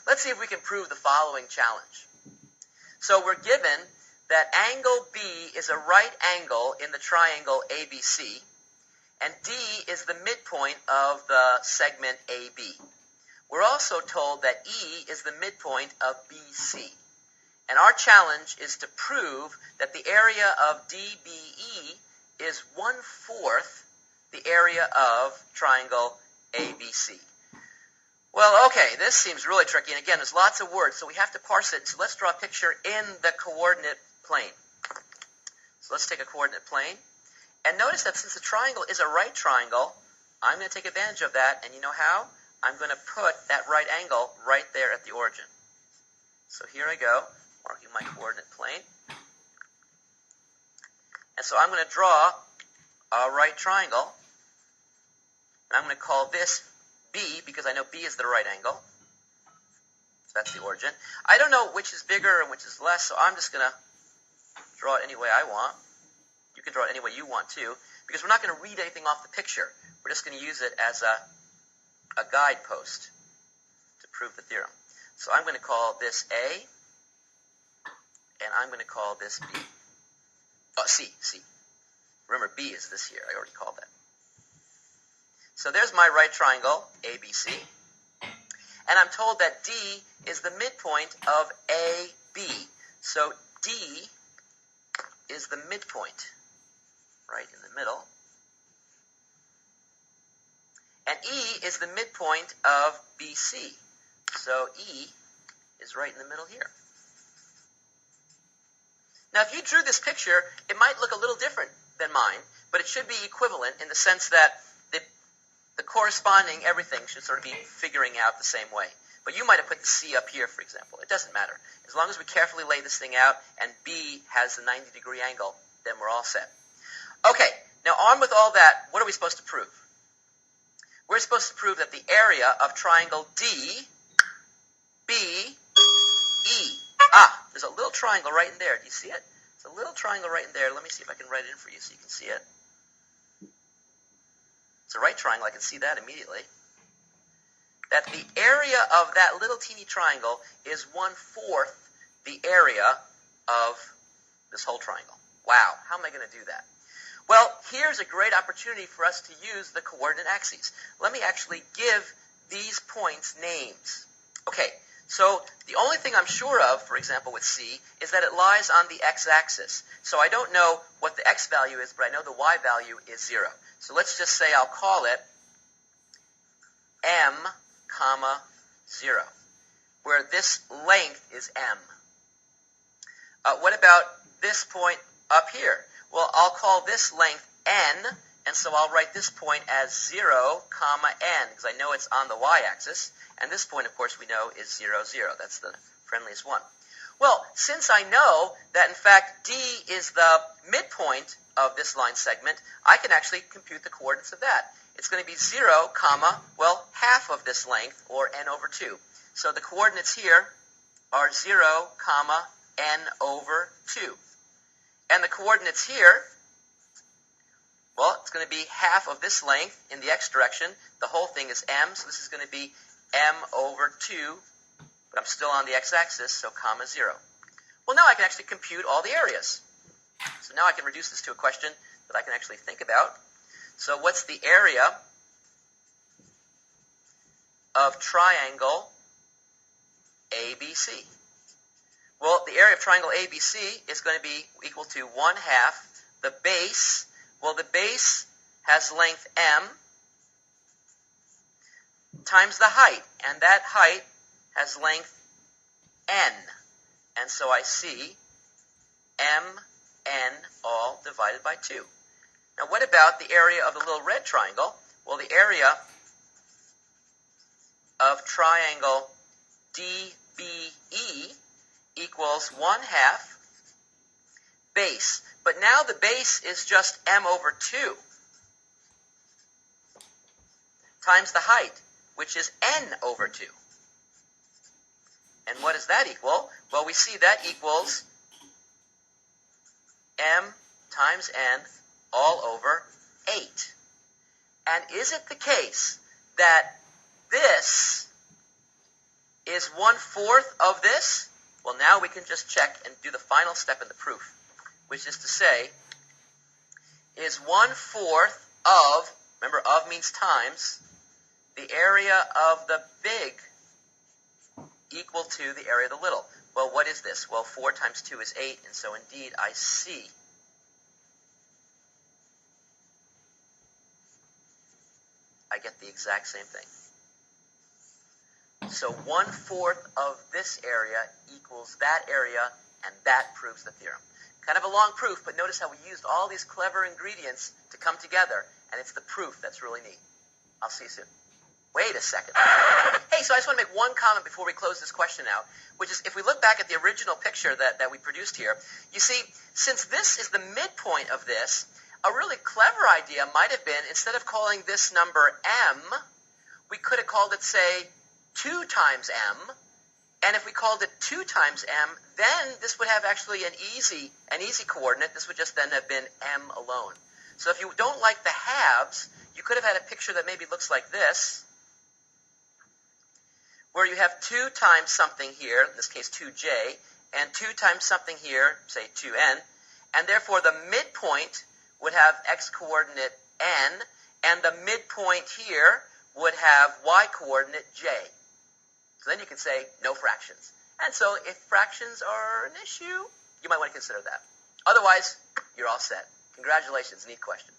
Let's see if we can prove the following challenge. So we're given that angle B is a right angle in the triangle ABC, and D is the midpoint of the segment AB. We're also told that E is the midpoint of BC. And our challenge is to prove that the area of DBE is 1/4 the area of triangle ABC. Well, okay, this seems really tricky. And again, there's lots of words, so we have to parse it. So let's draw a picture in the coordinate plane. So let's take a coordinate plane. And notice that since the triangle is a right triangle, I'm going to take advantage of that. And you know how? I'm going to put that right angle right there at the origin. So here I go, marking my coordinate plane. And so I'm going to draw a right triangle. And I'm going to call this B, because I know B is the right angle. So that's the origin. I don't know which is bigger and which is less, so I'm just going to draw it any way I want. You can draw it any way you want too, because we're not going to read anything off the picture. We're just going to use it as a guidepost to prove the theorem. So I'm going to call this A, and I'm going to call this B. Oh, C. Remember, B is this here. I already called that. So there's my right triangle, ABC. And I'm told that D is the midpoint of AB. So D is the midpoint, right in the middle. And E is the midpoint of BC. So E is right in the middle here. Now, if you drew this picture, it might look a little different than mine, but it should be equivalent in the sense that the corresponding everything should sort of be figuring out the same way. But you might have put the C up here, for example. It doesn't matter. As long as we carefully lay this thing out and B has the 90-degree angle, then we're all set. Okay, now on with all that, what are we supposed to prove? We're supposed to prove that the area of triangle DBE. There's a little triangle right in there. Do you see it? There's a little triangle right in there. Let me see if I can write it in for you so you can see it. It's a right triangle. I can see that immediately. That the area of that little teeny triangle is 1/4 the area of this whole triangle. Wow, how am I going to do that? Well, here's a great opportunity for us to use the coordinate axes. Let me actually give these points names. Okay, so the only thing I'm sure of, for example, with C, is that it lies on the x-axis. So I don't know what the x value is, but I know the y value is 0. So let's just say I'll call it M, 0, where this length is M. What about this point up here? Well, I'll call this length N, and so I'll write this point as 0, N, because I know it's on the y-axis. And this point, of course, we know is 0, 0. That's the friendliest one. Well, since I know that, in fact, D is the midpoint of this line segment, I can actually compute the coordinates of that. It's going to be 0, half of this length, or n over 2. So the coordinates here are 0, n over 2. And the coordinates here, well, it's going to be half of this length in the x direction. The whole thing is m, so this is going to be m over 2, but I'm still on the x-axis, so 0. Well, now I can actually compute all the areas. So now I can reduce this to a question that I can actually think about. So what's the area of triangle ABC? Well, the area of triangle ABC is going to be equal to 1/2 the base. Well, the base has length m times the height, and that height has length n. And so I see mn all divided by 2. Now, what about the area of the little red triangle? Well, the area of triangle DBE equals 1/2 base. But now the base is just m over 2 times the height, which is n over 2. And what does that equal? Well, we see that equals m times n all over 8. And is it the case that this is 1/4 of this? Well, now we can just check and do the final step in the proof, which is to say, is 1/4 of, remember of means times, the area of the big equal to the area of the little? Well, what is this? Well, 4 times 2 is 8, and so indeed I see I get the exact same thing. So 1/4 of this area equals that area, and that proves the theorem. Kind of a long proof, but notice how we used all these clever ingredients to come together, and it's the proof that's really neat. I'll see you soon. Wait a second. Hey, so I just want to make one comment before we close this question out, which is if we look back at the original picture that we produced here, you see, since this is the midpoint of this, a really clever idea might have been, instead of calling this number m, we could have called it, say, 2 times m, and if we called it 2 times m, then this would have actually an easy coordinate. This would just then have been m alone. So if you don't like the halves, you could have had a picture that maybe looks like this, where you have 2 times something here, in this case 2j, and 2 times something here, say 2n, and therefore the midpoint would have x-coordinate n, and the midpoint here would have y-coordinate j. So then you can say no fractions. And so if fractions are an issue, you might want to consider that. Otherwise, you're all set. Congratulations, neat question.